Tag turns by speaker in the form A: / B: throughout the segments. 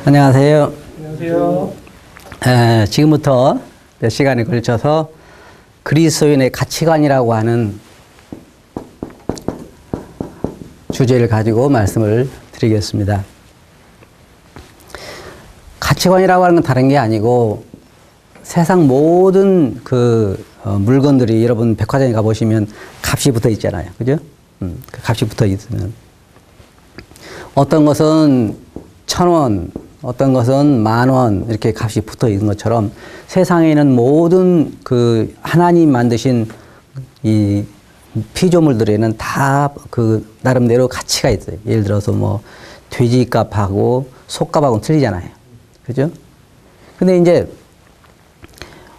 A: 안녕하세요.
B: 안녕하세요.
A: 지금부터 몇 시간에 걸쳐서 그리스도인의 가치관이라고 하는 주제를 가지고 말씀을 드리겠습니다. 가치관이라고 하는 건 다른 게 아니고 세상 모든 물건들이 여러분 백화점에 가보시면 값이 붙어 있잖아요. 그죠? 그 값이 붙어 있으면 어떤 것은 1,000원, 어떤 것은 10,000원 이렇게 값이 붙어 있는 것처럼 세상에 있는 모든 하나님 만드신 이 피조물들에는 다 나름대로 가치가 있어요. 예를 들어서 뭐 돼지값하고 소값하고는 틀리잖아요. 그죠? 근데 이제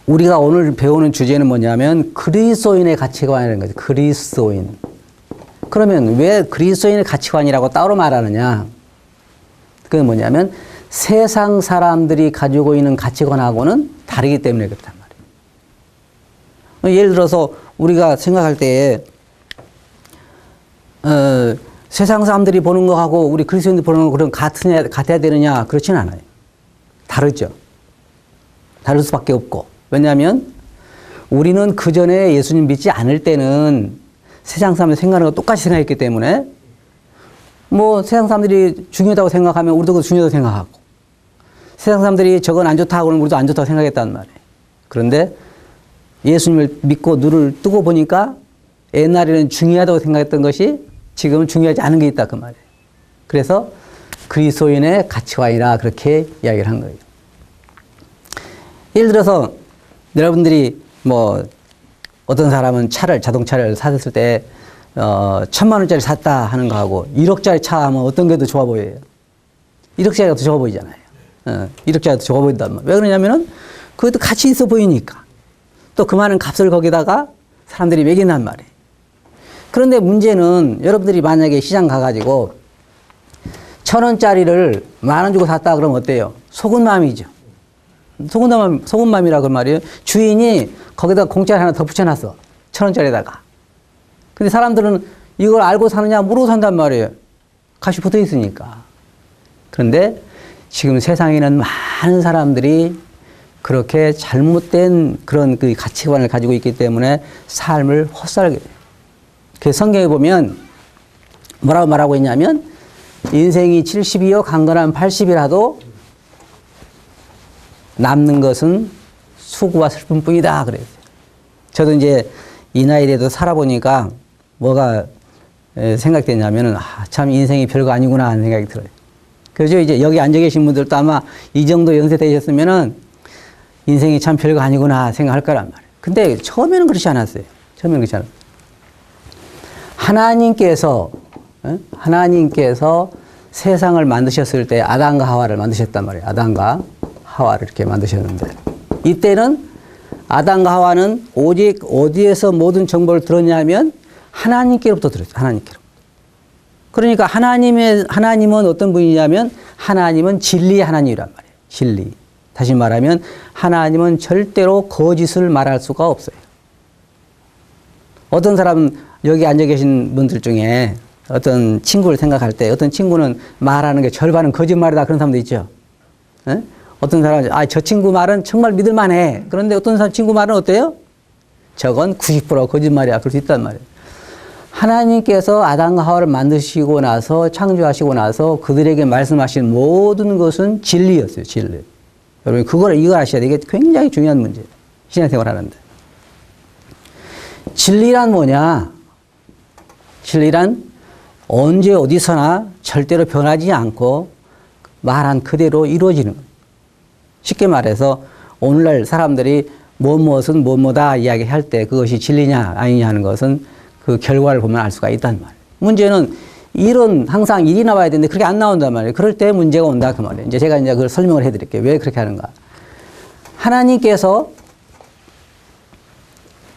A: 우리가 오늘 배우는 주제는 뭐냐면 그리스도인의 가치관이라는 거죠. 그리스도인. 그러면 왜 그리스도인의 가치관이라고 따로 말하느냐? 그건 뭐냐면 세상 사람들이 가지고 있는 가치관하고는 다르기 때문에 그렇단 말이에요. 예를 들어서 우리가 생각할 때에 세상 사람들이 보는 거하고 우리 그리스도인들이 보는 거 그럼 같아야 되느냐? 그렇지는 않아요. 다르죠. 다를 수밖에 없고. 왜냐하면 우리는 그전에 예수님 믿지 않을 때는 세상 사람들이 생각하는 거 똑같이 생각했기 때문에 뭐 세상 사람들이 중요하다고 생각하면 우리도 그거 중요하다고 생각하고 세상 사람들이 저건 안 좋다고 그러면 우리도 안 좋다고 생각했단 말이에요. 그런데 예수님을 믿고 눈을 뜨고 보니까 옛날에는 중요하다고 생각했던 것이 지금은 중요하지 않은 게 있다 그 말이에요. 그래서 그리스도인의 가치관이라 그렇게 이야기를 한 거예요. 예를 들어서 여러분들이 뭐 어떤 사람은 자동차를 샀을 때 1,000만 원짜리 샀다 하는 거하고 1억짜리 차 하면 어떤 게 더 좋아 보여요? 1억짜리가 더 좋아 보이잖아요. 1억짜리가 더 좋아 보인단 말이에요. 왜 그러냐면은 그것도 가치 있어 보이니까. 또 그 많은 값을 거기다가 사람들이 매긴단 말이에요. 그런데 문제는 여러분들이 만약에 시장 가가지고 1,000원짜리를 10,000원 주고 샀다 그러면 어때요? 속은 마음이죠. 속은 마음이라 그 말이에요. 주인이 거기다 공짜리 하나 더 붙여놨어. 1,000원짜리에다가. 근데 사람들은 이걸 알고 사느냐 모르고 산단 말이에요. 값이 붙어 있으니까. 그런데 지금 세상에는 많은 사람들이 그렇게 잘못된 그런 가치관을 가지고 있기 때문에 삶을 헛살게 돼요. 그래서 성경에 보면 뭐라고 말하고 있냐면 인생이 70이요 강건한 80이라도 남는 것은 수고와 슬픔뿐이다 그래요. 저도 이제 이 나이 돼도 살아보니까 뭐가 생각되냐면은 참 인생이 별거 아니구나 하는 생각이 들어요. 그래서 이제 여기 앉아 계신 분들도 아마 이 정도 연세 되셨으면은 인생이 참 별거 아니구나 생각할 거란 말이에요. 근데 처음에는 그렇지 않았어요. 처음에는 그렇지 않았어요. 하나님께서 세상을 만드셨을 때 아담과 하와를 만드셨단 말이에요. 아담과 하와를 이렇게 만드셨는데 이때는 아담과 하와는 오직 어디에서 모든 정보를 들었냐면 하나님께로부터 들었어요. 하나님께로부터. 그러니까 하나님은 어떤 분이냐면 하나님은 진리의 하나님이란 말이에요. 진리. 다시 말하면 하나님은 절대로 거짓을 말할 수가 없어요. 어떤 사람은 여기 앉아 계신 분들 중에 어떤 친구를 생각할 때 어떤 친구는 말하는 게 절반은 거짓말이다 그런 사람도 있죠. 에? 어떤 사람은 저 친구 말은 정말 믿을만해. 그런데 어떤 사람 친구 말은 어때요? 저건 90% 거짓말이야. 그럴 수 있단 말이에요. 하나님께서 아담과 하와를 만드시고 나서 창조하시고 나서 그들에게 말씀하신 모든 것은 진리였어요. 진리. 여러분 이걸 아셔야 돼요. 이게 굉장히 중요한 문제예요. 신앙생활 하는데. 진리란 뭐냐? 진리란 언제 어디서나 절대로 변하지 않고 말한 그대로 이루어지는 거예요. 쉽게 말해서 오늘날 사람들이 무엇은 무엇이다 이야기할 때 그것이 진리냐 아니냐 하는 것은 그 결과를 보면 알 수가 있단 말이에요. 문제는 항상 일이 나와야 되는데 그렇게 안 나온단 말이에요. 그럴 때 문제가 온다 그 말이에요. 이제 제가 그걸 설명을 해드릴게요. 왜 그렇게 하는가. 하나님께서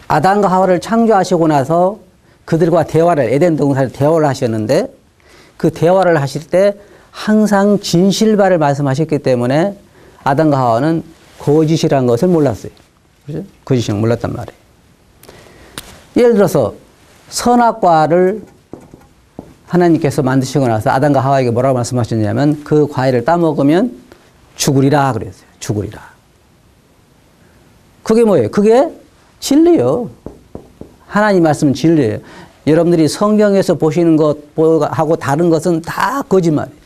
A: 아담과 하와를 창조하시고 나서 그들과 에덴 동산에서 대화를 하셨는데 그 대화를 하실 때 항상 진실발을 말씀하셨기 때문에 아담과 하와는 거짓이라는 것을 몰랐어요. 그죠? 거짓이라는 걸 몰랐단 말이에요. 예를 들어서 선악과를 하나님께서 만드시고 나서 아담과 하와에게 뭐라고 말씀하셨냐면 그 과일을 따먹으면 죽으리라 그랬어요. 죽으리라. 그게 뭐예요? 그게 진리요. 하나님 말씀은 진리예요. 여러분들이 성경에서 보시는 것하고 다른 것은 다 거짓말이에요.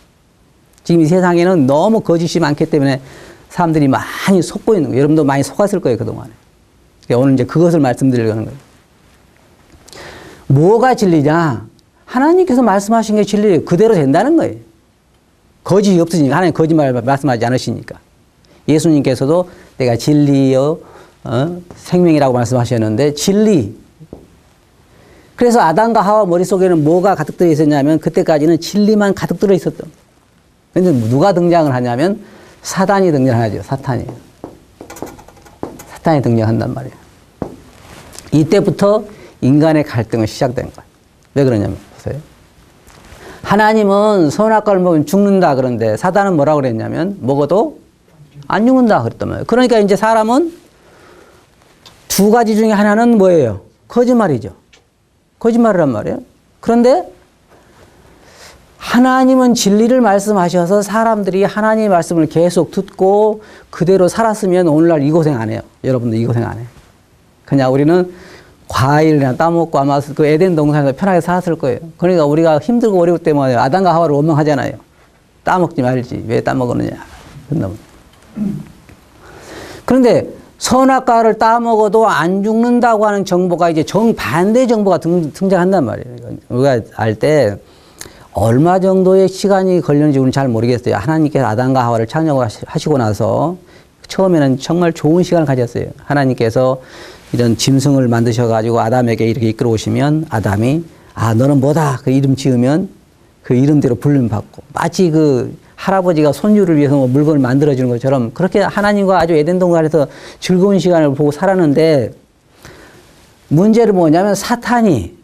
A: 지금 이 세상에는 너무 거짓이 많기 때문에 사람들이 많이 속고 있는 거예요. 여러분도 많이 속았을 거예요, 그동안에. 그러니까 오늘 이제 그것을 말씀드리려는 거예요. 뭐가 진리냐? 하나님께서 말씀하신 게 진리예요. 그대로 된다는 거예요. 거짓이 없으니까. 하나님 거짓말 말씀하지 않으시니까. 예수님께서도 내가 진리요, 생명이라고 말씀하셨는데, 진리. 그래서 아담과 하와 머릿속에는 뭐가 가득 들어 있었냐면, 그때까지는 진리만 가득 들어 있었던. 근데 누가 등장을 하냐면, 사단이 등장하죠. 사탄이. 사탄이 등장한단 말이에요. 이때부터 인간의 갈등은 시작된 거예요. 왜 그러냐면, 보세요. 하나님은 선악과를 먹으면 죽는다 그런데 사단은 뭐라고 그랬냐면 먹어도 안 죽는다 그랬단 말이에요. 그러니까 이제 사람은 두 가지 중에 하나는 뭐예요? 거짓말이죠. 거짓말이란 말이에요. 그런데 하나님은 진리를 말씀하셔서 사람들이 하나님의 말씀을 계속 듣고 그대로 살았으면 오늘날 이 고생 안 해요. 여러분들 이 고생 안 해요. 그냥 우리는 과일이나 따먹고 아마 그 에덴 동산에서 편하게 살았을 거예요. 그러니까 우리가 힘들고 어려울 때마다 아담과 하와를 원망하잖아요. 따먹지 말지. 왜 따먹었느냐. 그런데 선악과를 따먹어도 안 죽는다고 하는 정보가 이제 정반대 정보가 등장한단 말이에요. 우리가 알 때 얼마 정도의 시간이 걸렸는지 우리는 잘 모르겠어요. 하나님께서 아담과 하와를 창조하시고 나서 처음에는 정말 좋은 시간을 가졌어요. 하나님께서 이런 짐승을 만드셔가지고 아담에게 이렇게 이끌어 오시면 아담이 너는 뭐다 그 이름 지으면 그 이름대로 불림 받고 마치 그 할아버지가 손주를 위해서 뭐 물건을 만들어주는 것처럼 그렇게 하나님과 아주 에덴 동산에서 즐거운 시간을 보고 살았는데 문제는 뭐냐면 사탄이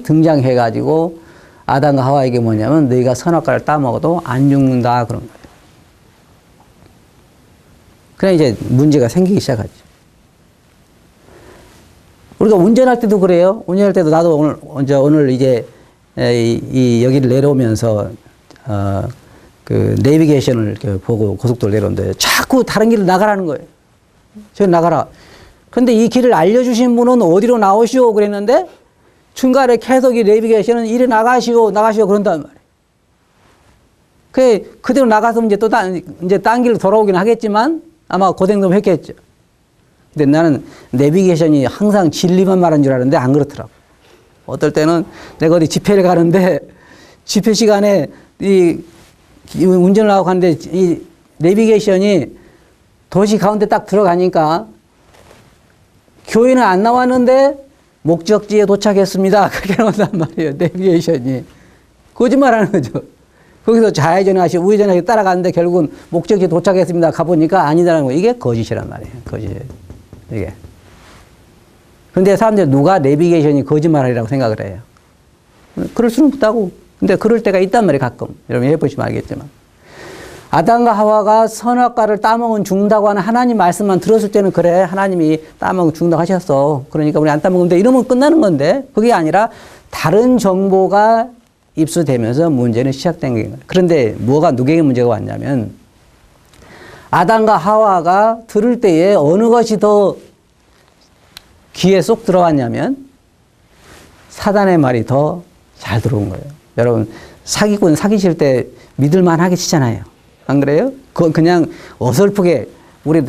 A: 등장해가지고 아담과 하와에게 뭐냐면 너희가 선악과를 따먹어도 안 죽는다 그런 거예요. 그래 이제 문제가 생기기 시작하죠. 우리가 운전할 때도 그래요. 운전할 때도 나도 오늘 이제 여기를 내려오면서 그 내비게이션을 보고 고속도로 내려오는데 자꾸 다른 길을 나가라는 거예요. 저기 나가라. 근데 이 길을 알려주신 분은 어디로 나오시오 그랬는데 중간에 계속 이 내비게이션은 이리 나가시오 그런단 말이에요. 그대로 나가서 이제 또 딴 길로 돌아오긴 하겠지만 아마 고생 좀 했겠죠. 근데 나는 내비게이션이 항상 진리만 말하는 줄 알았는데 안 그렇더라고. 어떨 때는 내가 어디 집회를 가는데 집회 시간에 이 운전을 하고 가는데 이 내비게이션이 도시 가운데 딱 들어가니까 교회는 안 나왔는데 목적지에 도착했습니다. 그렇게 나온단 말이에요. 내비게이션이. 거짓말하는 거죠. 거기서 좌회전하시고 우회전하시고 따라가는데 결국은 목적지에 도착했습니다. 가보니까 아니다라는 거예요. 이게 거짓이란 말이에요. 거짓. 이게. 근데 사람들이 누가 내비게이션이 거짓말이라고 생각을 해요. 그럴 수는 없다고. 근데 그럴 때가 있단 말이에요. 가끔. 여러분 해보시면 알겠지만. 아담과 하와가 선악과를 따먹으면 죽는다고 하는 하나님 말씀만 들었을 때는 그래. 하나님이 따먹으면 죽는다고 하셨어. 그러니까 우리 안 따먹으면 돼. 이러면 끝나는 건데 그게 아니라 다른 정보가 입수되면서 문제는 시작된 거예요. 그런데 누구에게 문제가 왔냐면 아담과 하와가 들을 때에 어느 것이 더 귀에 쏙 들어왔냐면 사단의 말이 더 잘 들어온 거예요. 여러분 사기꾼 사기실 때 믿을만 하게 치잖아요. 안 그래요? 그건 그냥 어설프게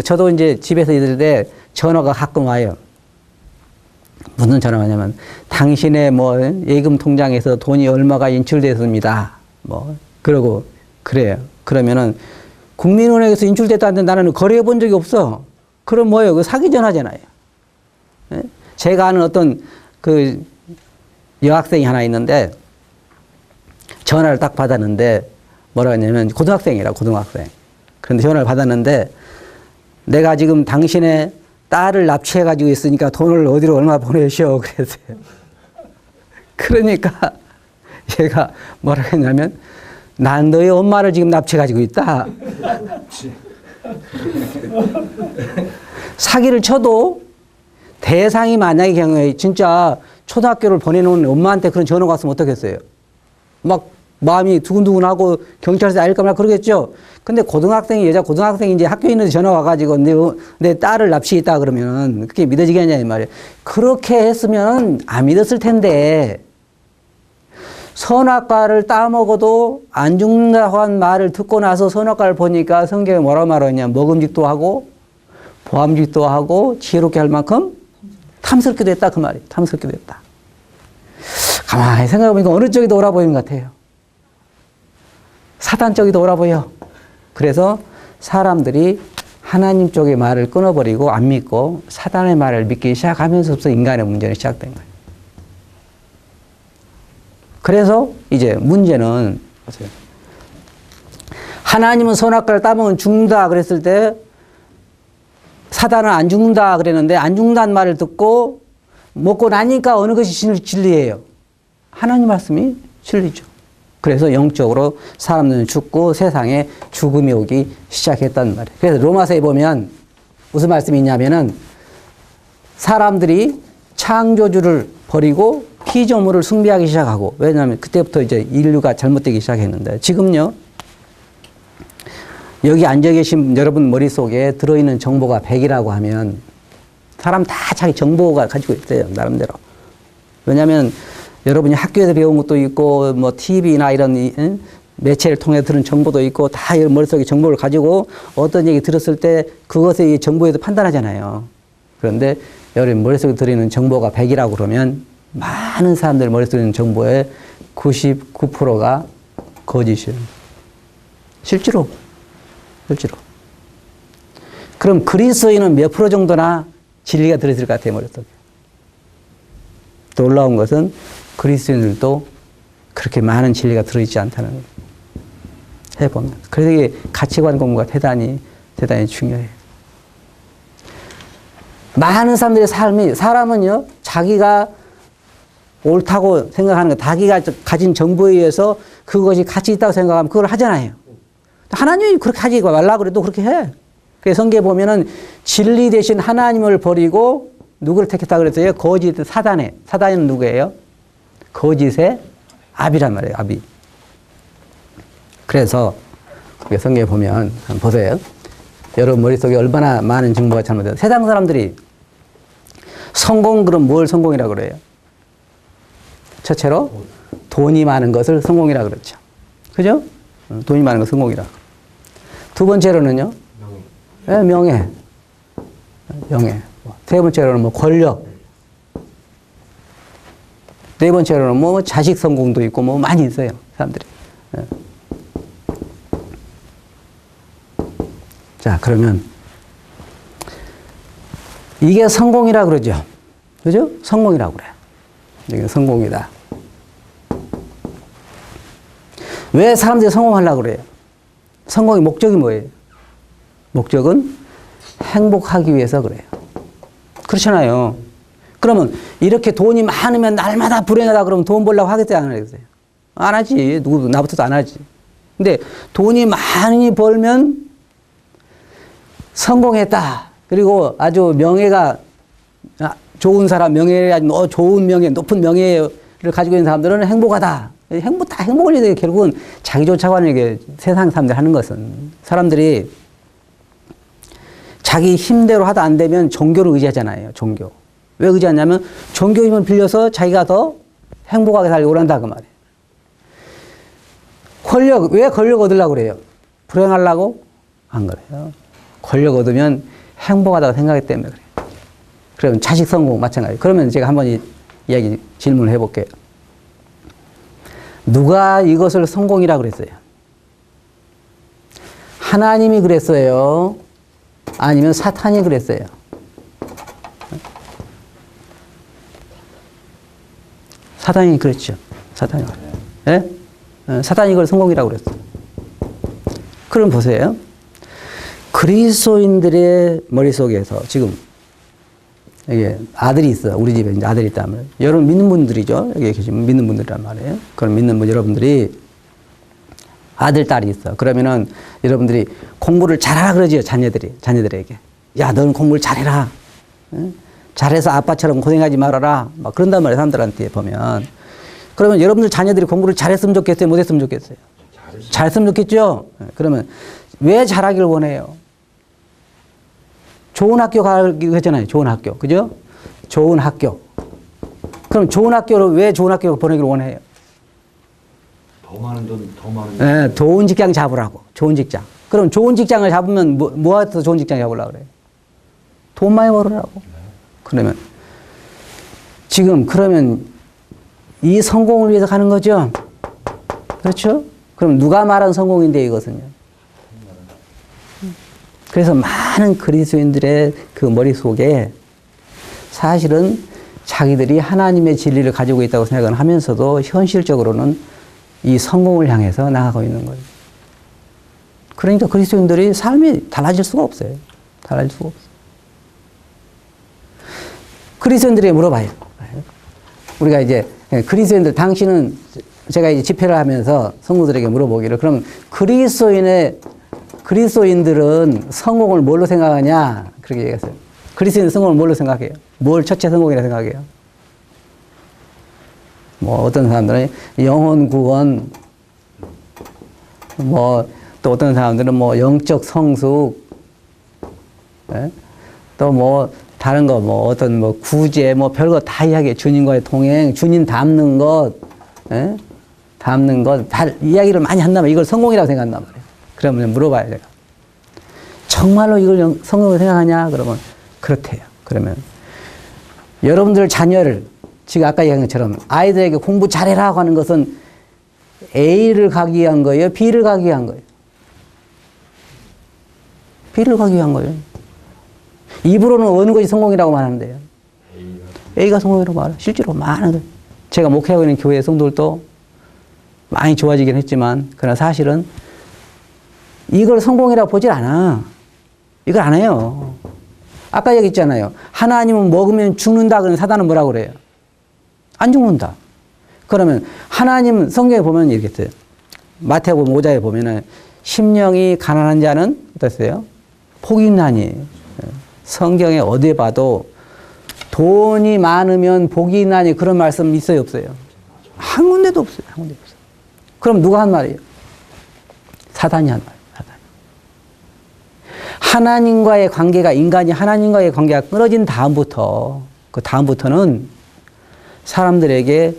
A: 저도 이제 집에서 있을 때 전화가 가끔 와요. 무슨 전화가 왔냐면 당신의 뭐 예금 통장에서 돈이 얼마가 인출됐습니다. 그러고 그래요. 그러면은 국민은행에서 인출됐다는데 나는 거래해 본 적이 없어. 그럼 뭐예요? 그 사기 전화잖아요. 예? 제가 아는 어떤 그 여학생이 하나 있는데 전화를 딱 받았는데 뭐라 했냐면 고등학생. 그런데 전화를 받았는데 내가 지금 당신의 딸을 납치해가지고 있으니까 돈을 어디로 얼마 보내시오 그랬어요. 그러니까 얘가 뭐라 했냐면 난 너희 엄마를 지금 납치해가지고 있다. 사기를 쳐도 대상이 만약의 경우에 진짜 초등학교를 보내놓은 엄마한테 그런 전화가 왔으면 어떻겠어요? 막 마음이 두근두근하고 경찰서에 알릴까 말까 그러겠죠. 근데 고등학생이, 여자 고등학생이 이제 학교에 있는데 전화 와가지고 내 딸을 납치했다 그러면 그게 믿어지겠냐, 이 말이에요. 그렇게 했으면 안 믿었을 텐데, 선악과를 따먹어도 안 죽는다고 한 말을 듣고 나서 선악과를 보니까 성경에 뭐라고 말하냐. 먹음직도 하고, 보암직도 하고, 지혜롭게 할 만큼 탐스럽게 됐다. 그 말이에요. 탐스럽게 됐다. 가만히 생각해보니까 어느 쪽이 더 옳아 보이는 것 같아요. 사단 쪽이 더 옳아 보여. 그래서 사람들이 하나님 쪽의 말을 끊어버리고 안 믿고 사단의 말을 믿기 시작하면서부터 인간의 문제는 시작된 거예요. 그래서 이제 문제는 보세요. 하나님은 선악과를 따먹으면 죽는다 그랬을 때 사단은 안 죽는다 그랬는데 안 죽는다는 말을 듣고 먹고 나니까 어느 것이 진리예요? 하나님 말씀이 진리죠. 그래서 영적으로 사람들은 죽고 세상에 죽음이 오기 시작했단 말이에요. 그래서 로마서에 보면 무슨 말씀이 있냐면은 사람들이 창조주를 버리고 피조물을 숭배하기 시작하고, 왜냐하면 그때부터 이제 인류가 잘못되기 시작했는데, 지금요, 여기 앉아 계신 여러분 머릿속에 들어있는 정보가 100이라고 하면 사람 다 자기 정보가 가지고 있어요, 나름대로. 왜냐하면 여러분이 학교에서 배운 것도 있고, 뭐, TV나 이런 매체를 통해 들은 정보도 있고, 다 머릿속에 정보를 가지고 어떤 얘기 들었을 때 그것의 정보에서 판단하잖아요. 그런데 여러분 머릿속에 들어있는 정보가 100이라고 그러면 많은 사람들 머릿속에 있는 정보의 99%가 거짓이에요. 실제로. 그럼 그리스도인은 몇 프로 정도나 진리가 들어있을 것 같아요, 머릿속에. 또 놀라운 것은 그리스도인들도 그렇게 많은 진리가 들어있지 않다는 거예요. 해보면. 그래서 이게 가치관 공부가 대단히 중요해요. 많은 사람들의 사람은요, 자기가 옳다고 생각하는 거, 자기가 가진 정보에 의해서 그것이 가치 있다고 생각하면 그걸 하잖아요. 하나님이 그렇게 하지 말라고 그래도 그렇게 해. 그래서 성경에 보면은 진리 대신 하나님을 버리고 누구를 택했다 그랬어요? 거짓, 사단은 누구예요? 거짓의 아비란 말이에요, 아비. 그래서 성경에 보면 한번 보세요. 여러분 머릿속에 얼마나 많은 정보가 잘못돼요. 세상 사람들이 성공, 그럼 뭘 성공이라고 그래요? 첫째로 돈이 많은 것을 성공이라고 그렇죠. 그죠? 돈이 많은 것 성공이라고. 두 번째로는요? 명예. 세 번째로는 뭐 권력. 네 번째로는 뭐 자식 성공도 있고 뭐 많이 있어요, 사람들이. 자, 그러면 이게 성공이라고 그러죠. 그죠? 성공이라고 그래요. 이게 성공이다. 왜 사람들이 성공하려고 그래요? 성공의 목적이 뭐예요? 목적은 행복하기 위해서 그래요. 그렇잖아요. 그러면 이렇게 돈이 많으면 날마다 불행하다 그러면 돈 벌려고 하겠어요, 안 하겠어요? 안 하지. 누구도, 나부터도 안 하지. 근데 돈이 많이 벌면 성공했다. 그리고 아주 명예가 좋은 사람, 좋은 명예, 높은 명예를 가지고 있는 사람들은 행복하다. 다 행복을 위해서 결국은 자기 쫓아가는 게 세상 사람들 하는 것은, 사람들이 자기 힘대로 하다 안 되면 종교를 의지하잖아요, 종교. 왜 의지하냐면 종교 힘을 빌려서 자기가 더 행복하게 살려고 한다, 그 말이에요. 왜 권력 얻으려고 그래요? 불행하려고? 안 그래요. 권력 얻으면 행복하다고 생각하기 때문에 그래요. 그러면 자식 성공 마찬가지. 그러면 제가 한번 질문을 해볼게요. 누가 이것을 성공이라고 그랬어요? 하나님이 그랬어요? 아니면 사탄이 그랬어요? 사탄이 그랬죠. 사탄이. 네? 사탄이 이걸 성공이라고 그랬어요. 그럼 보세요. 그리스도인들의 머릿속에서 지금 이게 아들이 있어요. 우리 집에 이제 아들이 있다면. 여러분 믿는 분들이죠. 여기 계시면 믿는 분들이란 말이에요. 그럼 믿는 분 여러분들이 아들, 딸이 있어. 그러면은 여러분들이 공부를 잘하라 그러지요. 자녀들에게. 야, 너는 공부를 잘해라. 응? 잘해서 아빠처럼 고생하지 말아라. 막 그런단 말이에요. 사람들한테 보면. 그러면 여러분들 자녀들이 공부를 잘했으면 좋겠어요? 못했으면 좋겠어요? 잘했으면 좋겠죠? 그러면 왜 잘하길 원해요? 좋은 학교 가기 했잖아요. 좋은 학교. 그죠? 좋은 학교. 그럼 좋은 학교를 왜 좋은 학교로 보내길 원해요?
B: 더 많은 돈, 더 많은
A: 네, 좋은 직장 잡으라고. 좋은 직장. 그럼 좋은 직장을 잡으면 뭐 해서 좋은 직장 잡으려고 그래요? 돈 많이 벌으라고. 그러면 지금 그러면 이 성공을 위해서 가는 거죠? 그렇죠? 그럼 누가 말한 성공인데 이것은요? 그래서 많은 그리스도인들의 그 머릿속에 사실은 자기들이 하나님의 진리를 가지고 있다고 생각을 하면서도 현실적으로는 이 성공을 향해서 나가고 있는 거예요. 그러니까 그리스도인들이 삶이 달라질 수가 없어요. 달라질 수가 없어요. 그리스도인들에게 물어봐요. 우리가 이제 그리스도인들, 당신은 제가 이제 집회를 하면서 성도들에게 물어보기를, 그럼 그리스도인들은 성공을 뭘로 생각하냐? 그렇게 얘기했어요. 그리스도인 성공을 뭘로 생각해요? 뭘 첫째 성공이라 생각해요? 뭐 어떤 사람들은 영혼 구원, 뭐 또 어떤 사람들은 뭐 영적 성숙, 또 뭐 다른 거 뭐 어떤 뭐 구제 뭐 별거 다 이야기해. 주님과의 동행, 주님 닮는 것, 닮는 것 다 이야기를 많이 한다면 이걸 성공이라고 생각한단 말이에요. 그러면 물어봐요, 제가. 정말로 이걸 성공으로 생각하냐? 그러면 그렇대요. 그러면 여러분들 자녀를 지금 아까 얘기한 것처럼 아이들에게 공부 잘해라고 하는 것은 A를 가기 위한 거예요? B를 가기 위한 거예요? B를 가기 위한 거예요. 입으로는 어느 것이 성공이라고 말하는데요? A가 성공이라고 말해요. 실제로 많은 거예요. 제가 목회하고 있는 교회 성도들도 많이 좋아지긴 했지만 그러나 사실은 이걸 성공이라고 보질 않아. 이걸 안 해요. 아까 얘기했잖아요. 하나님은 먹으면 죽는다. 그러면 사단은 뭐라고 그래요? 안 죽는다. 그러면 하나님 성경에 보면 이렇게 써요. 마태복음 5장에 보면은 심령이 가난한 자는 어땠어요? 복이 있나니. 성경에 어디에 봐도 돈이 많으면 복이 있나니 그런 말씀 있어요, 없어요? 한 군데도 없어요. 한 군데도 없어요. 그럼 누가 한 말이에요? 사단이 한 말이에요. 사단이. 하나님과의 관계가, 인간이 하나님과의 관계가 끊어진 다음부터, 그 다음부터는 사람들에게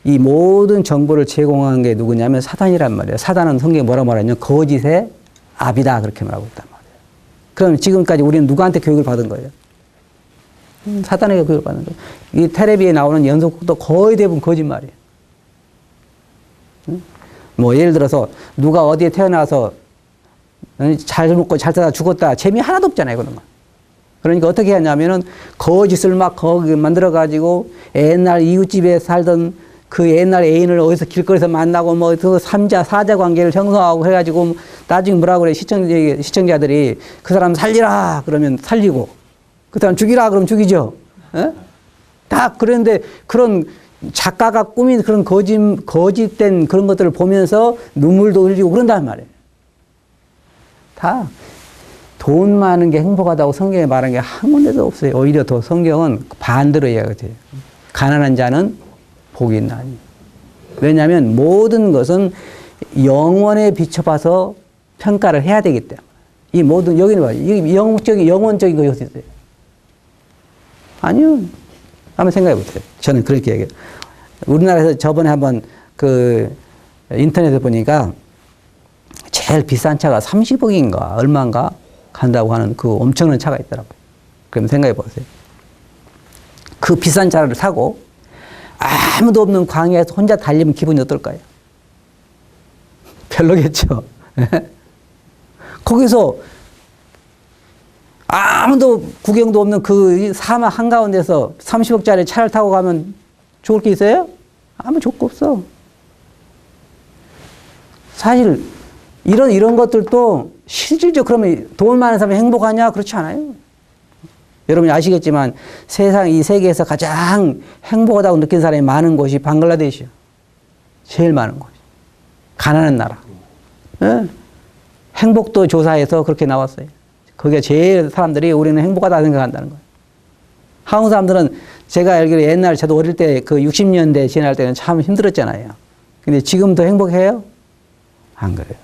A: 이 모든 정보를 제공한 게 누구냐면 사단이란 말이에요. 사단은 성경에 뭐라고 말하냐면 거짓의 아비다. 그렇게 말하고 있단 말이에요. 그럼 지금까지 우리는 누구한테 교육을 받은 거예요? 사단에게 교육을 받는 거예요. 이 텔레비에 나오는 연속극도 거의 대부분 거짓말이에요. 뭐 예를 들어서 누가 어디에 태어나서 잘 먹고 잘 살다 죽었다. 재미 하나도 없잖아요. 그러면. 그러니까 어떻게 하냐면은 거짓을 막 거기 만들어가지고 옛날 이웃집에 살던 그 옛날 애인을 어디서 길거리에서 만나고 뭐 그 3자, 4자 관계를 형성하고 해가지고 나중에 뭐라고 그래. 시청자들이 그 사람 살리라 그러면 살리고 그 사람 죽이라 그러면 죽이죠. 에? 다 그런데 그런 작가가 꾸민 그런 거짓된 그런 것들을 보면서 눈물도 흘리고 그런단 말이에요. 다 돈 많은 게 행복하다고 성경에 말한 게 한 군데도 없어요. 오히려 더 성경은 반대로 이야기해요. 가난한 자는 복이 있나니. 왜냐하면 모든 것은 영원에 비춰봐서 평가를 해야 되기 때문에. 이 모든, 여기는 봐요. 이 영원적인 것이 어디 있어요? 아니요. 한번 생각해 보세요. 저는 그렇게 얘기해요. 우리나라에서 저번에 한번 그 인터넷에 보니까 제일 비싼 차가 30억인가 얼마인가 간다고 하는 그 엄청난 차가 있더라고요. 그럼 생각해 보세요. 그 비싼 차를 사고 아무도 없는 광야에서 혼자 달리면 기분이 어떨까요? 별로겠죠. 거기서 아무도 구경도 없는 그 사막 한가운데서 30억짜리 차를 타고 가면 좋을 게 있어요? 아무 좋고 없어. 사실 이런 것들도 실질적으로 그러면 돈 많은 사람이 행복하냐? 그렇지 않아요. 여러분이 아시겠지만 세상 이 세계에서 가장 행복하다고 느낀 사람이 많은 곳이 방글라데시요. 제일 많은 곳이. 가난한 나라. 네. 행복도 조사에서 그렇게 나왔어요. 거기가 제일 사람들이 우리는 행복하다 생각한다는 거예요. 한국 사람들은 제가 알기로 옛날 저도 어릴 때 그 60년대 지날 때는 참 힘들었잖아요. 근데 지금 더 행복해요? 안 그래요.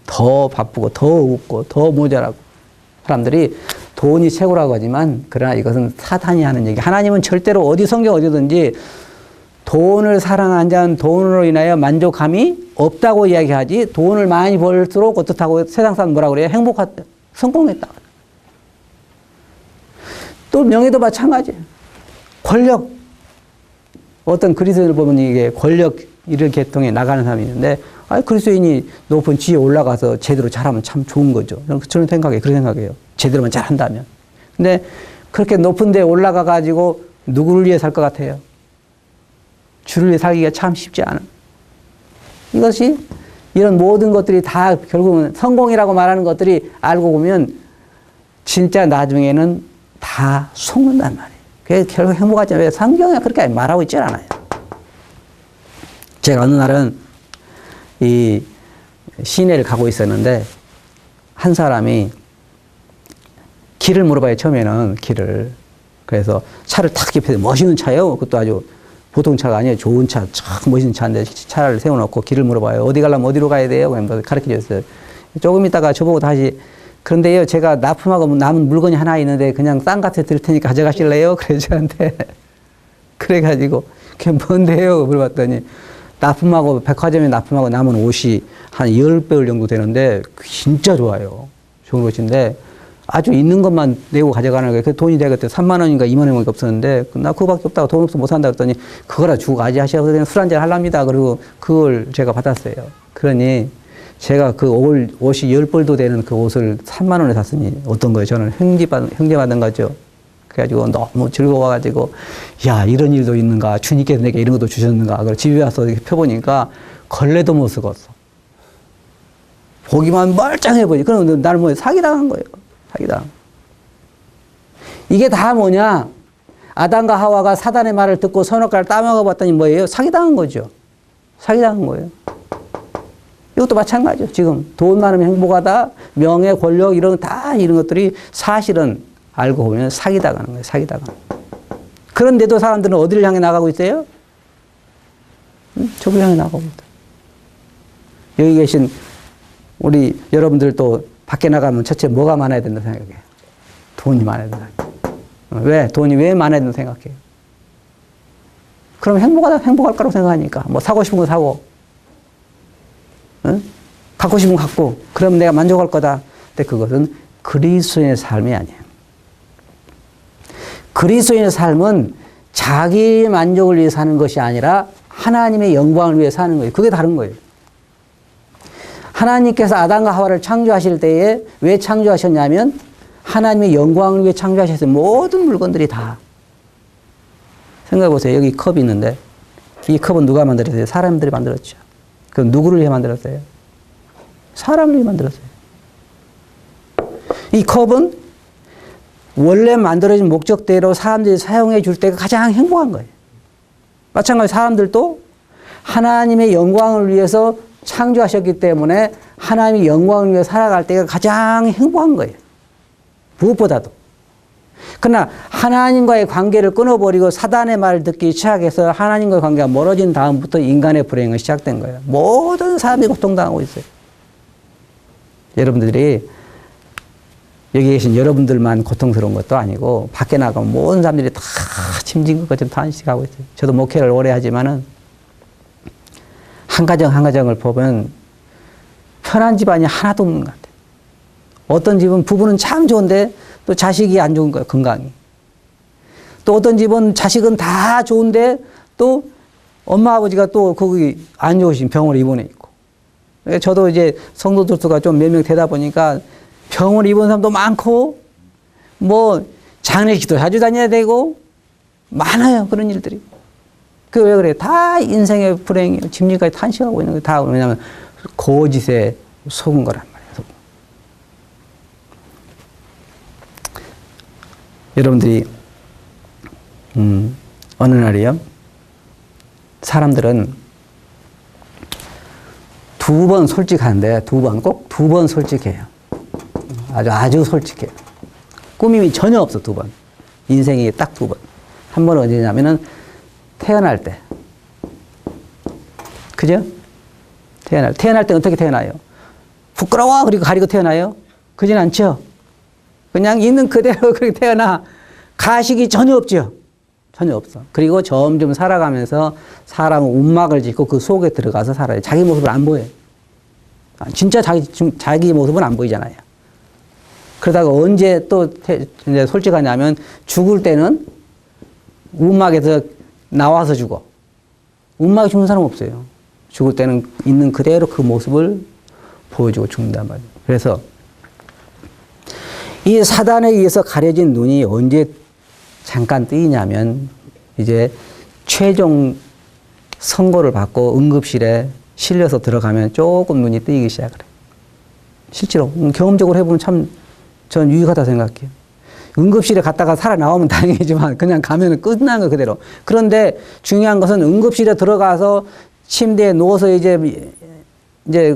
A: 더 바쁘고 더 웃고 더 모자라고 사람들이 돈이 최고라고 하지만 그러나 이것은 사탄이 하는 얘기. 하나님은 절대로 어디 성경 어디든지 돈을 사랑하는 자는 돈으로 인하여 만족함이 없다고 이야기하지 돈을 많이 벌수록 어떻다고 세상 사람 뭐라고 그래요? 행복하다. 성공했다. 또 명예도 마찬가지예요. 권력. 어떤 그리스도인을 보면 이게 권력 이런 계통에 나가는 사람이 있는데 그리스도인이 높은 지위에 올라가서 제대로 잘하면 참 좋은 거죠. 저는 생각해요. 그런 생각이에요. 제대로만 잘한다면. 근데 그렇게 높은 데 올라가 가지고 누구를 위해 살 것 같아요? 주를 위해 살기가 참 쉽지 않은. 이것이 이런 모든 것들이 다 결국은 성공이라고 말하는 것들이 알고 보면 진짜 나중에는 다 속는단 말이에요. 그게 결국 행복하지 않아요. 성경에 그렇게 말하고 있지 않아요. 제가 어느 날은 이 시내를 가고 있었는데 한 사람이 길을 물어봐요. 처음에는 길을. 그래서 차를 탁 옆에 멋있는 차예요. 그것도 아주 보통 차가 아니에요. 좋은 차, 참 멋있는 차인데 차를 세워놓고 길을 물어봐요. 어디 가려면 어디로 가야 돼요? 그러면서 가르쳐줬어요. 조금 있다가 저보고 다시 그런데요, 제가 납품하고 남은 물건이 하나 있는데 그냥 싼 값에 드릴 테니까 가져가실래요? 그래 저한테. 그래가지고 그게 뭔데요? 물어봤더니 납품하고 백화점에 납품하고 남은 옷이 한 10배울 정도 되는데 진짜 좋아요. 좋은 옷인데 아주 있는 것만 내고 가져가는 거예요. 그 돈이 내가 그때 3만 원인가 2만 원밖에 없었는데 나 그거밖에 없다고 돈 없어 못 산다 그랬더니 그거라 주고 아지 하셔서 그냥 술 한잔 하랍니다. 그리고 그걸 제가 받았어요. 그러니 제가 그 옷이 10벌도 되는 그 옷을 3만 원에 샀으니 어떤 거예요? 저는 형제받은 거죠. 그래가지고 너무 즐거워가지고 야 이런 일도 있는가 주님께서 내게 이런 것도 주셨는가 그걸 집에 와서 이렇게 펴보니까 걸레도 못 쓰겠어. 보기만 멀쩡해 보지. 그럼 나는 뭐 사기당한 거예요. 사기당. 이게 다 뭐냐? 아담과 하와가 사단의 말을 듣고 선악과를 따먹어 봤더니 뭐예요? 사기당한 거죠. 사기당한 거예요. 이것도 마찬가지죠. 지금 돈 많으면 행복하다, 명예, 권력 이런 것들이 사실은 알고 보면 사기당하는 거예요. 사기당하는. 그런데도 사람들은 어디를 향해 나가고 있어요? 저를 향해 나가고 있다. 여기 계신 우리 여러분들도 밖에 나가면 첫째 뭐가 많아야 된다 생각해요? 돈이 많아야 된다. 왜? 돈이 왜 많아야 된다 생각해요? 그럼 행복할 거라고 생각하니까. 뭐 사고 싶은 거 사고, 응? 갖고 싶은 거 갖고, 그럼 내가 만족할 거다. 근데 그것은 그리스도인의 삶이 아니에요. 그리스도인의 삶은 자기 만족을 위해 사는 것이 아니라 하나님의 영광을 위해 사는 거예요. 그게 다른 거예요. 하나님께서 아담과 하와를 창조하실 때에 왜 창조하셨냐면 하나님의 영광을 위해 창조하셨어요. 모든 물건들이 다. 생각해 보세요. 여기 컵이 있는데 이 컵은 누가 만들었어요? 사람들이 만들었죠. 그럼 누구를 위해 만들었어요? 사람을 위해 만들었어요. 이 컵은 원래 만들어진 목적대로 사람들이 사용해 줄 때가 가장 행복한 거예요. 마찬가지로 사람들도 하나님의 영광을 위해서 창조하셨기 때문에 하나님의 영광을 위해 살아갈 때가 가장 행복한 거예요. 무엇보다도. 그러나 하나님과의 관계를 끊어버리고 사단의 말을 듣기 시작해서 하나님과의 관계가 멀어진 다음부터 인간의 불행은 시작된 거예요. 모든 사람이 고통당하고 있어요. 여러분들이 여기 계신 여러분들만 고통스러운 것도 아니고 밖에 나가면 모든 사람들이 다 짐진 것 같은 탄식하고 있어요. 저도 목회를 오래 하지만은 한 가정 한 가정을 보면 편한 집안이 하나도 없는 것 같아요. 어떤 집은 부부는 참 좋은데 또 자식이 안 좋은 거예요. 건강이. 또 어떤 집은 자식은 다 좋은데 또 엄마 아버지가 또 거기 안 좋으신 병원에 입원해 있고. 저도 이제 성도들 수가 좀 몇 명 되다 보니까 병원에 입원 사람도 많고 뭐 장례식도 자주 다녀야 되고 많아요. 그런 일들이. 그 왜 그래요? 다 인생의 불행이에요. 짐짓까지 탄식하고 있는 거 다 왜냐하면 거짓에 속은 거란 말이에요. 여러분들이 어느 날이요. 사람들은 2번 솔직한데 꼭 2번 솔직해요. 아주 솔직해요. 꾸밈이 전혀 없어 2번. 인생이 딱 2번. 한 번은 언제냐면은 태어날 때. 그죠? 태어날 때 어떻게 태어나요? 부끄러워! 그리고 가리고 태어나요? 그러진 않죠? 그냥 있는 그대로 그렇게 태어나. 가식이 전혀 없죠? 전혀 없어. 그리고 점점 살아가면서 사람은 움막을 짓고 그 속에 들어가서 살아요. 자기 모습을 안 보여요. 진짜 자기 모습은 안 보이잖아요. 그러다가 언제 또 이제 솔직하냐면 죽을 때는 움막에서 나와서 죽어. 움막에 죽는 사람 없어요. 죽을 때는 있는 그대로 그 모습을 보여주고 죽는단 말이에요. 그래서 이 사단에 의해서 가려진 눈이 언제 잠깐 뜨이냐면 이제 최종 선고를 받고 응급실에 실려서 들어가면 조금 눈이 뜨이기 시작을 해요. 실제로 경험적으로 해보면 참 전 유익하다 생각해요. 응급실에 갔다가 살아나오면 다행이지만 그냥 가면은 끝난 거 그대로. 그런데 중요한 것은 응급실에 들어가서 침대에 누워서 이제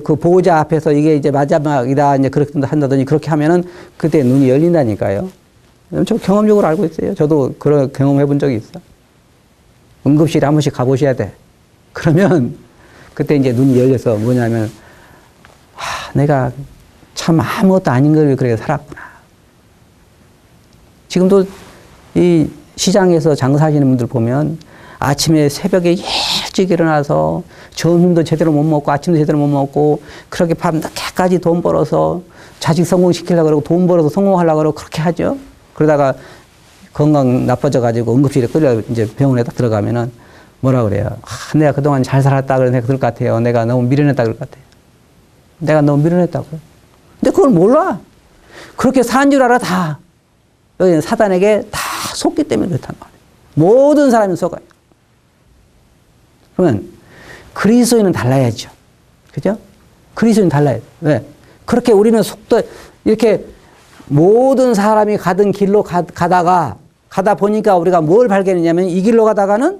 A: 그 보호자 앞에서 이게 이제 마지막이다 이제 그렇게 한다더니 그렇게 하면은 그때 눈이 열린다니까요. 저 경험적으로 알고 있어요. 저도 그런 경험해 본 적이 있어. 응급실에 한 번씩 가보셔야 돼. 그러면 그때 이제 눈이 열려서 뭐냐면 내가 참 아무것도 아닌 걸 그렇게 살았구나. 지금도 이 시장에서 장사하시는 분들 보면 아침에 새벽에 일찍 일어나서 점심도 제대로 못 먹고 아침도 제대로 못 먹고 그렇게 밤 늦게까지 돈 벌어서 자식 성공시키려고 그러고 돈 벌어서 성공하려고 그러고 그렇게 하죠. 그러다가 건강 나빠져가지고 응급실에 끌려 이제 병원에 딱 들어가면은 뭐라 그래요. 내가 그동안 잘 살았다 그런 생각이 들 것 같아요. 내가 너무 미련했다 그럴 것 같아요. 내가 너무 미련했다고요. 근데 그걸 몰라. 그렇게 산 줄 알아 다. 여기는 사단에게 다 속기 때문에 그렇단 말이에요. 모든 사람이 속아요. 그러면 그리스도인은 달라야죠. 그죠? 그리스도인은 달라야 돼. 왜? 그렇게 우리는 이렇게 모든 사람이 가던 길로 가다 보니까 우리가 뭘 발견했냐면 이 길로 가다가는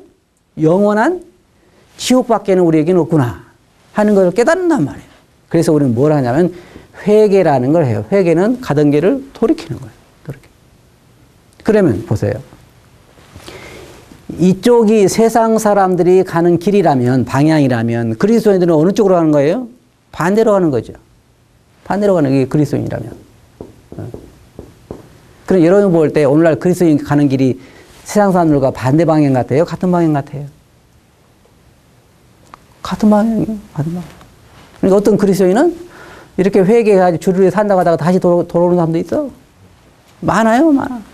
A: 영원한 지옥밖에는 우리에게는 없구나 하는 걸 깨닫는단 말이에요. 그래서 우리는 뭘 하냐면 회개라는 걸 해요. 회개는 가던 길을 돌이키는 거예요. 그러면 보세요. 이쪽이 세상 사람들이 가는 길이라면, 방향이라면 그리스도인들은 어느 쪽으로 가는 거예요? 반대로 가는 거죠. 반대로 가는 게 그리스도인이라면. 그럼 여러분 볼 때 오늘날 그리스도인 가는 길이 세상 사람들과 반대 방향 같아요? 같은 방향 같아요? 같은 방향이에요. 같은 방향. 그러니까 어떤 그리스도인은 이렇게 회개해가지고 주를 위해 산다고 하다가 다시 돌아오는 사람도 있어. 많아요, 많아.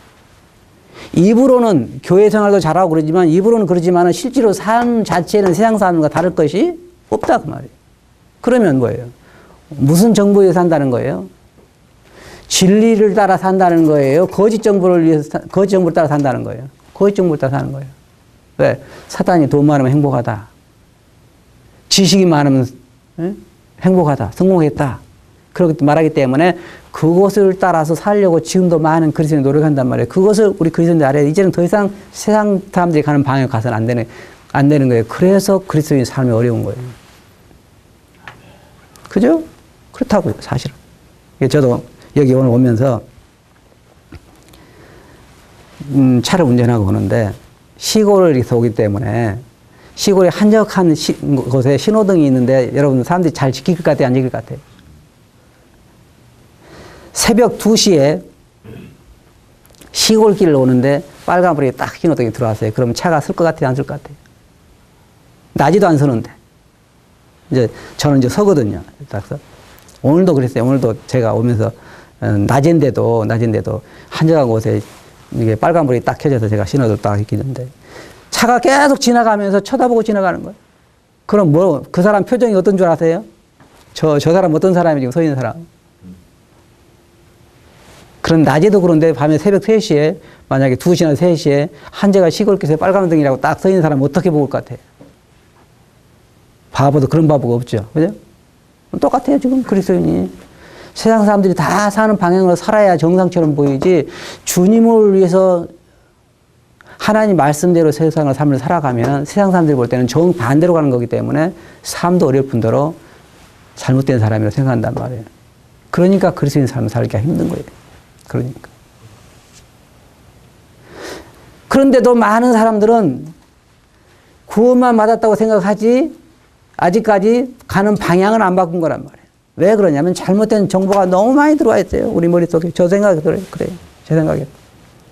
A: 입으로는 교회 생활도 잘하고 그러지만 입으로는 그러지만 실제로 삶 자체는 세상 사람과 다를 것이 없다 그 말이에요. 그러면 뭐예요? 무슨 정보에 산다는 거예요? 진리를 따라 산다는 거예요? 거짓 정보를 따라 산다는 거예요? 거짓 정보를 따라 사는 거예요. 왜? 사단이 돈 많으면 행복하다. 지식이 많으면 행복하다. 성공했다. 그렇게 말하기 때문에 그것을 따라서 살려고 지금도 많은 그리스도인이 노력한단 말이에요. 그것을 우리 그리스도인들 알아야 돼. 이제는 더 이상 세상 사람들이 가는 방향에 가서는 안 되는 거예요. 그래서 그리스도인 삶이 어려운 거예요. 그죠? 그렇다고요, 사실은. 저도 여기 오늘 오면서 차를 운전하고 오는데 시골을 이렇게 오기 때문에 시골에 한적한 곳에 신호등이 있는데 여러분 사람들이 잘 지킬 것 같아요? 안 지킬 것 같아요? 새벽 2시에 시골길을 오는데 빨간불이 딱 신호등이 들어왔어요. 그러면 차가 쓸 것 같아요? 안 쓸 것 같아요? 낮에도 안 서는데. 저는 이제 서거든요. 오늘도 그랬어요. 오늘도 제가 오면서 낮인데도 한적한 곳에 이게 빨간불이 딱 켜져서 제가 신호를 딱 있는데 차가 계속 지나가면서 쳐다보고 지나가는 거예요. 그럼 그 사람 표정이 어떤 줄 아세요? 저 사람 어떤 사람이 지금 서 있는 사람? 그런 낮에도 그런데 밤에 새벽 3시에 만약에 2시나 3시에 한재가 시골길에 빨간등이라고 딱 서 있는 사람 어떻게 볼 것 같아요? 바보도 그런 바보가 없죠. 그죠? 똑같아요, 지금 그리스도인이. 세상 사람들이 다 사는 방향으로 살아야 정상처럼 보이지 주님을 위해서 하나님 말씀대로 세상을 삶을 살아가면 세상 사람들이 볼 때는 정반대로 가는 거기 때문에 삶도 어려울 뿐더러 잘못된 사람이라고 생각한단 말이에요. 그러니까 그리스도인 삶을 살기가 힘든 거예요. 그러니까. 그런데도 많은 사람들은 구원만 받았다고 생각하지 아직까지 가는 방향은 안 바꾼 거란 말이에요. 왜 그러냐면 잘못된 정보가 너무 많이 들어와 있어요. 우리 머릿속에. 저 생각이 그래요. 제 생각에.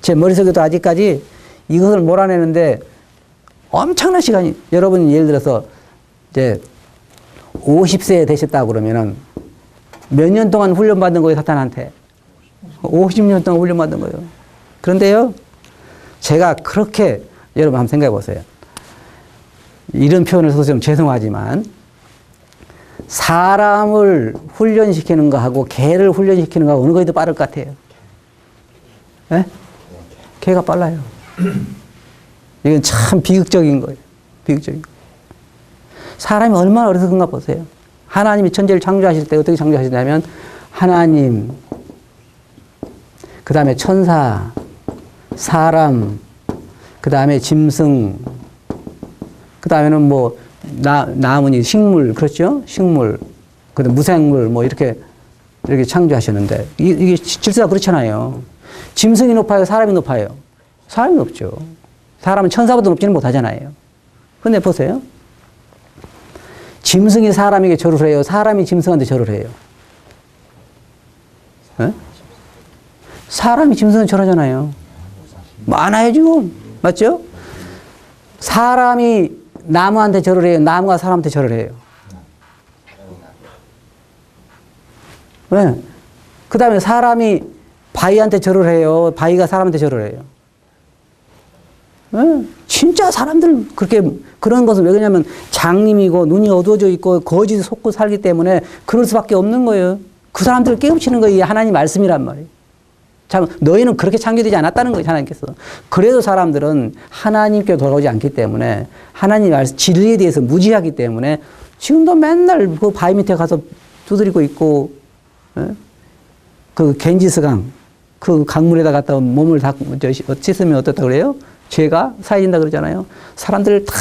A: 제 머릿속에도 아직까지 이것을 몰아내는데 엄청난 시간이, 여러분 예를 들어서 이제 50세 되셨다고 그러면은 몇 년 동안 훈련받는 거예요, 사탄한테? 50년 동안 훈련받는 거예요. 그런데요, 제가 그렇게, 여러분 한번 생각해 보세요. 이런 표현을 써서 좀 죄송하지만, 사람을 훈련시키는 거하고 개를 훈련시키는 거하고 어느 것이 더 빠를 것 같아요? 예? 개가 빨라요. 이건 참 비극적인 거예요. 비극적인 거. 사람이 얼마나 어리석은가 보세요. 하나님이 천지를 창조하실 때 어떻게 창조하시냐면, 하나님, 그 다음에 천사, 사람, 그 다음에 짐승, 그 다음에는 뭐, 나무니, 식물, 그렇죠? 식물, 그 다음 무생물, 뭐, 이렇게 창조하셨는데, 이게 질서가 그렇잖아요. 짐승이 높아요? 사람이 높아요? 사람이 높죠. 사람은 천사보다 높지는 못하잖아요. 근데 보세요. 짐승이 사람에게 절을 해요? 사람이 짐승한테 절을 해요? 네? 사람이 짐승한테 절하잖아요. 많아요, 지금. 맞죠? 사람이 나무한테 절을 해요? 나무가 사람한테 절을 해요? 네. 그 다음에 사람이 바위한테 절을 해요? 바위가 사람한테 절을 해요? 네. 진짜 사람들 그렇게 그런 것은 왜 그러냐면 장님이고 눈이 어두워져 있고 거짓에 속고 살기 때문에 그럴 수밖에 없는 거예요. 그 사람들을 깨우치는 거예요. 하나님 말씀이란 말이에요. 참 너희는 그렇게 창조되지 않았다는 거예요. 하나님께서. 그래도 사람들은 하나님께 돌아오지 않기 때문에 하나님 말씀 진리에 대해서 무지하기 때문에 지금도 맨날 그 바위 밑에 가서 두드리고 있고, 예? 그 겐지스강 그 강물에다 갖다 몸을 씻으면 어떻다 그래요? 죄가 사해진다 그러잖아요. 사람들 다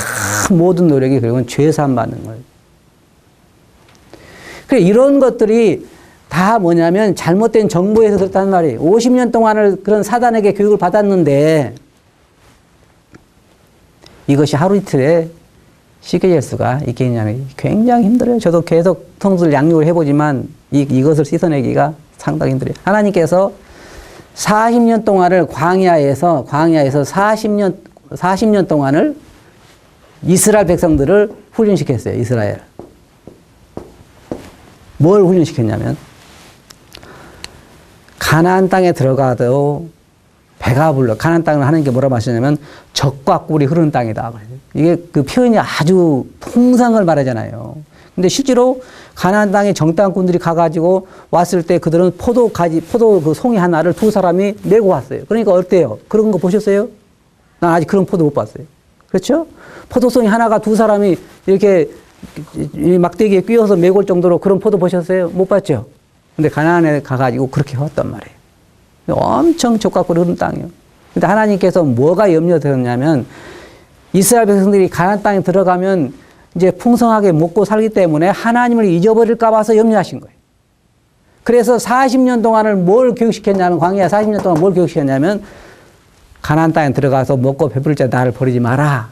A: 모든 노력이 결국은 죄 사함 받는 거예요. 그래 이런 것들이 다 뭐냐면 잘못된 정보에서 그렇다는 말이에요. 50년 동안을 그런 사단에게 교육을 받았는데 이것이 하루 이틀에 쉽게 될 수가 있겠냐면 굉장히 힘들어요. 저도 계속 성수를 양육을 해보지만 이것을 씻어내기가 상당히 힘들어요. 하나님께서 40년 동안을 광야에서 40년 동안을 이스라엘 백성들을 훈련시켰어요. 이스라엘. 뭘 훈련시켰냐면 가나안 땅에 들어가도 배가 불러. 가나안 땅을 하나님께 뭐라고 하시냐면 젖과 꿀이 흐르는 땅이다. 이게 그 표현이 아주 풍성을 말하잖아요. 근데 실제로 가나안 땅에 정탐꾼들이 가가지고 왔을 때 그들은 포도 그 송이 하나를 두 사람이 메고 왔어요. 그러니까 어때요? 그런 거 보셨어요? 난 아직 그런 포도 못 봤어요. 그렇죠? 포도송이 하나가 두 사람이 이렇게 막대기에 끼워서 메고 올 정도로 그런 포도 보셨어요? 못 봤죠? 근데 가나안에 가가지고 그렇게 왔단 말이에요. 엄청 젖과 꿀이 흐르는 땅이에요. 근데 하나님께서 뭐가 염려되었냐면 이스라엘 백성들이 가나안 땅에 들어가면 이제 풍성하게 먹고 살기 때문에 하나님을 잊어버릴까 봐서 염려하신 거예요. 그래서 40년 동안을 뭘 교육시켰냐면 광야 40년 동안 뭘 교육시켰냐면 가나안 땅에 들어가서 먹고 배부를 자 나를 버리지 마라.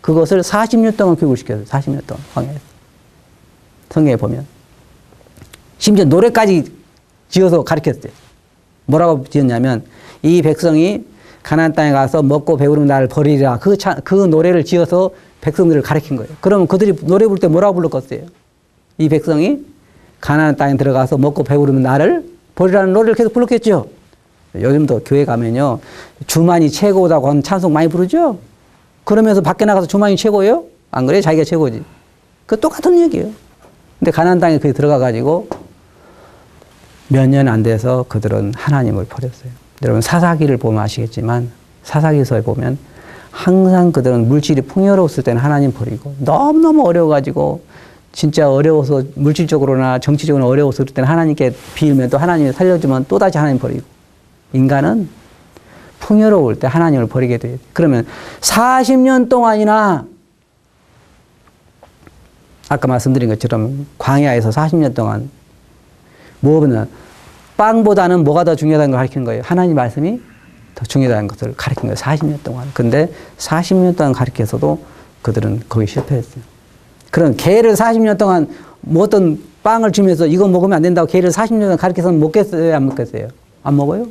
A: 그것을 40년 동안 교육을 시켰어요. 40년 동안 광야에서. 성경에 보면. 심지어 노래까지 지어서 가르쳤어요. 뭐라고 지었냐면 이 백성이 가나안 땅에 가서 먹고 배부르면 나를 버리리라. 그 노래를 지어서 백성들을 가르친 거예요. 그러면 그들이 노래 부를 때 뭐라고 불렀겠어요? 이 백성이 가나안 땅에 들어가서 먹고 배부르면 나를 버리라는 노래를 계속 불렀겠죠. 요즘도 교회 가면요. 주만이 최고다고 하는 찬송 많이 부르죠. 그러면서 밖에 나가서 주만이 최고예요? 안 그래? 자기가 최고지. 그 똑같은 얘기예요. 근데 가나안 땅에 그게 들어가가지고 몇 년 안 돼서 그들은 하나님을 버렸어요. 여러분 사사기를 보면 아시겠지만 사사기서에 보면 항상 그들은 물질이 풍요로웠을 때는 하나님 버리고 너무너무 어려워가지고 진짜 어려워서 물질적으로나 정치적으로 어려워서 그럴 때는 하나님께 빌면 또 하나님이 살려주면 또다시 하나님 버리고 인간은 풍요로울 때 하나님을 버리게 돼요. 그러면 40년 동안이나 아까 말씀드린 것처럼 광야에서 40년 동안 뭐보다 빵보다는 뭐가 더 중요하다는 걸 가르치는 거예요. 하나님 말씀이 더 중요하다는 것을 가르친 거예요. 40년 동안. 근데 40년 동안 가르쳐서도 그들은 거기 실패했어요. 그런 개를 40년 동안 뭐 어떤 빵을 주면서 이거 먹으면 안 된다고 개를 40년 동안 가르쳐서는 먹겠어요? 안 먹겠어요? 안 먹어요?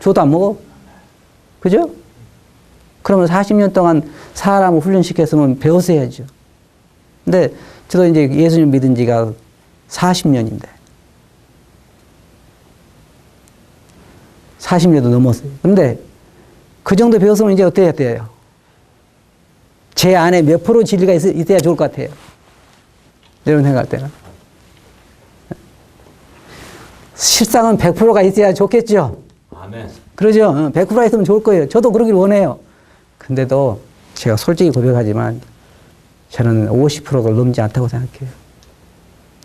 A: 줘도 안 먹어? 그죠? 그러면 40년 동안 사람을 훈련시켰으면 배웠어야죠. 근데 저도 이제 예수님 믿은 지가 40년인데 40년도 넘었어요. 근데 그 정도 배웠으면 이제 어때야 돼요? 제 안에 몇 프로 진리가 있어야 좋을 것 같아요. 여러분 생각할 때는. 실상은 100%가 있어야 좋겠죠?
B: 아멘.
A: 그러죠? 100%가 있으면 좋을 거예요. 저도 그러길 원해요. 근데도 제가 솔직히 고백하지만 저는 50%를 넘지 않다고 생각해요.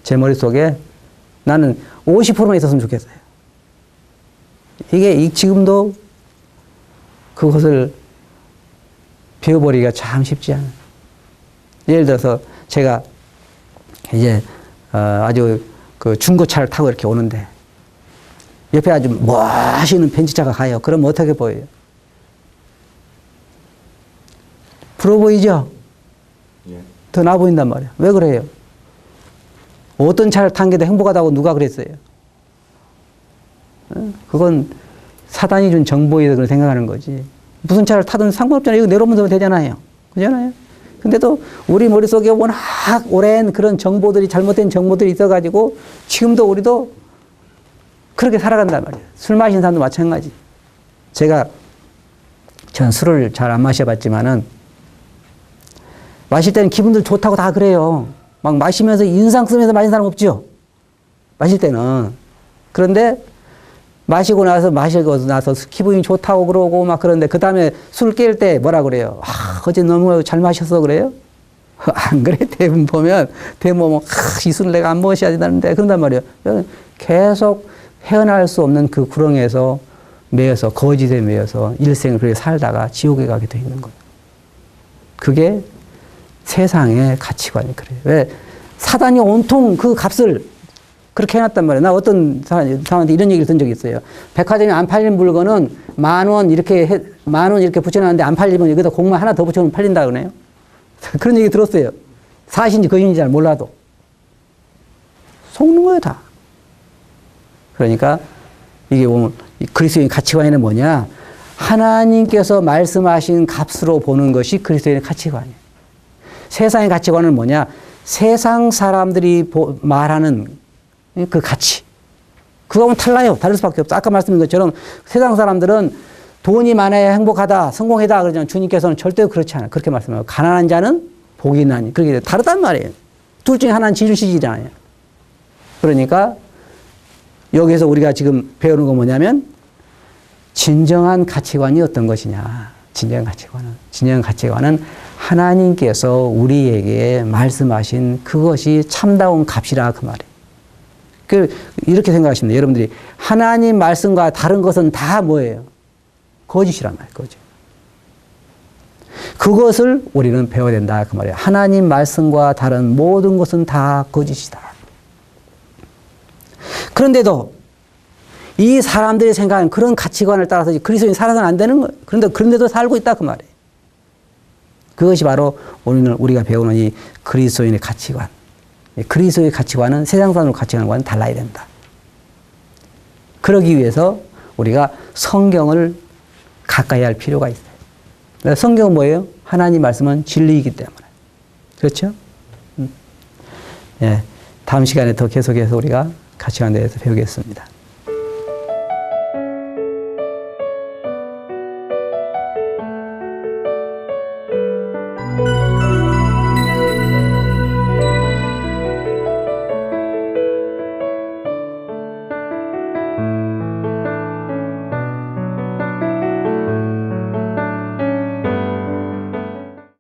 A: 제 머릿속에 나는 50%만 있었으면 좋겠어요. 이게 지금도 그것을 배워버리기가 참 쉽지 않아요. 예를 들어서 제가 이제 아주 그 중고차를 타고 이렇게 오는데 옆에 아주 멋있는 벤츠차가 가요. 그럼 어떻게 보여요? 부러워 보이죠?
B: 예.
A: 더 나아 보인단 말이에요. 왜 그래요? 어떤 차를 탄 게 더 행복하다고 누가 그랬어요? 그건 사단이 준 정보이다 그렇게 생각하는 거지. 무슨 차를 타든 상관없잖아요. 이거 내려오면서 되잖아요. 그잖아요. 근데도 우리 머릿속에 워낙 오랜 그런 정보들이, 잘못된 정보들이 있어가지고 지금도 우리도 그렇게 살아간단 말이에요. 술 마시는 사람도 마찬가지. 전 술을 잘 안 마셔봤지만은 마실 때는 기분들 좋다고 다 그래요. 막 마시면서 인상 쓰면서 마신 사람 없죠? 마실 때는. 그런데 마시고 나서 기분이 좋다고 그러고 막 그런데 그 다음에 술 깰 때 뭐라 그래요? 어제 너무 잘 마셔서 그래요? 안 그래? 대부분 보면 이 술을 내가 안 먹어야 되는데 그런단 말이에요. 계속 헤어날 수 없는 그 구렁에서 매여서 거짓에 매여서 일생을 그렇게 살다가 지옥에 가게 돼 있는 거예요. 그게 세상의 가치관이 그래요. 왜? 사단이 온통 그 값을 그렇게 해놨단 말이에요. 나 어떤 사람한테 이런 얘기를 든 적이 있어요. 백화점에 안 팔린 물건은 10,000원 이렇게 붙여놨는데 안 팔리면 여기다 공만 하나 더 붙여놓으면 팔린다 그러네요. 그런 얘기 들었어요. 사실인지 거짓인지 잘 몰라도. 속는 거예요, 다. 그러니까 이게 보면 그리스도인의 가치관에는 뭐냐? 하나님께서 말씀하신 값으로 보는 것이 그리스도인의 가치관이에요. 세상의 가치관은 뭐냐? 세상 사람들이 말하는 그 가치. 그거하고는 달라요. 다를 수밖에 없어. 아까 말씀드린 것처럼 세상 사람들은 돈이 많아야 행복하다, 성공하다 그러지만 주님께서는 절대 그렇지 않아요. 그렇게 말씀해요. 가난한 자는 복이 나니. 그렇게 다르단 말이에요. 둘 중에 하나는 지주시기잖아요. 그러니까 여기서 우리가 지금 배우는 건 뭐냐면 진정한 가치관이 어떤 것이냐. 진정한 가치관은 하나님께서 우리에게 말씀하신 그것이 참다운 값이라 그 말이에요. 이렇게 생각하시면 돼요. 여러분들이 하나님 말씀과 다른 것은 다 뭐예요? 거짓이란 말이에요. 거짓. 그것을 우리는 배워야 된다 그 말이에요. 하나님 말씀과 다른 모든 것은 다 거짓이다. 그런데도 이 사람들이 생각하는 그런 가치관을 따라서 그리스도인이 살아서는 안 되는 거예요. 그런데도 살고 있다 그 말이에요. 그것이 바로 오늘 우리가 배우는 이 그리스도인의 가치관. 그리스도의 가치관은 세상 사람의 가치관과는 달라야 된다. 그러기 위해서 우리가 성경을 가까이 할 필요가 있어요. 성경은 뭐예요? 하나님 말씀은 진리이기 때문에. 그렇죠? 예, 다음 시간에 더 계속해서 우리가 가치관에 대해서 배우겠습니다.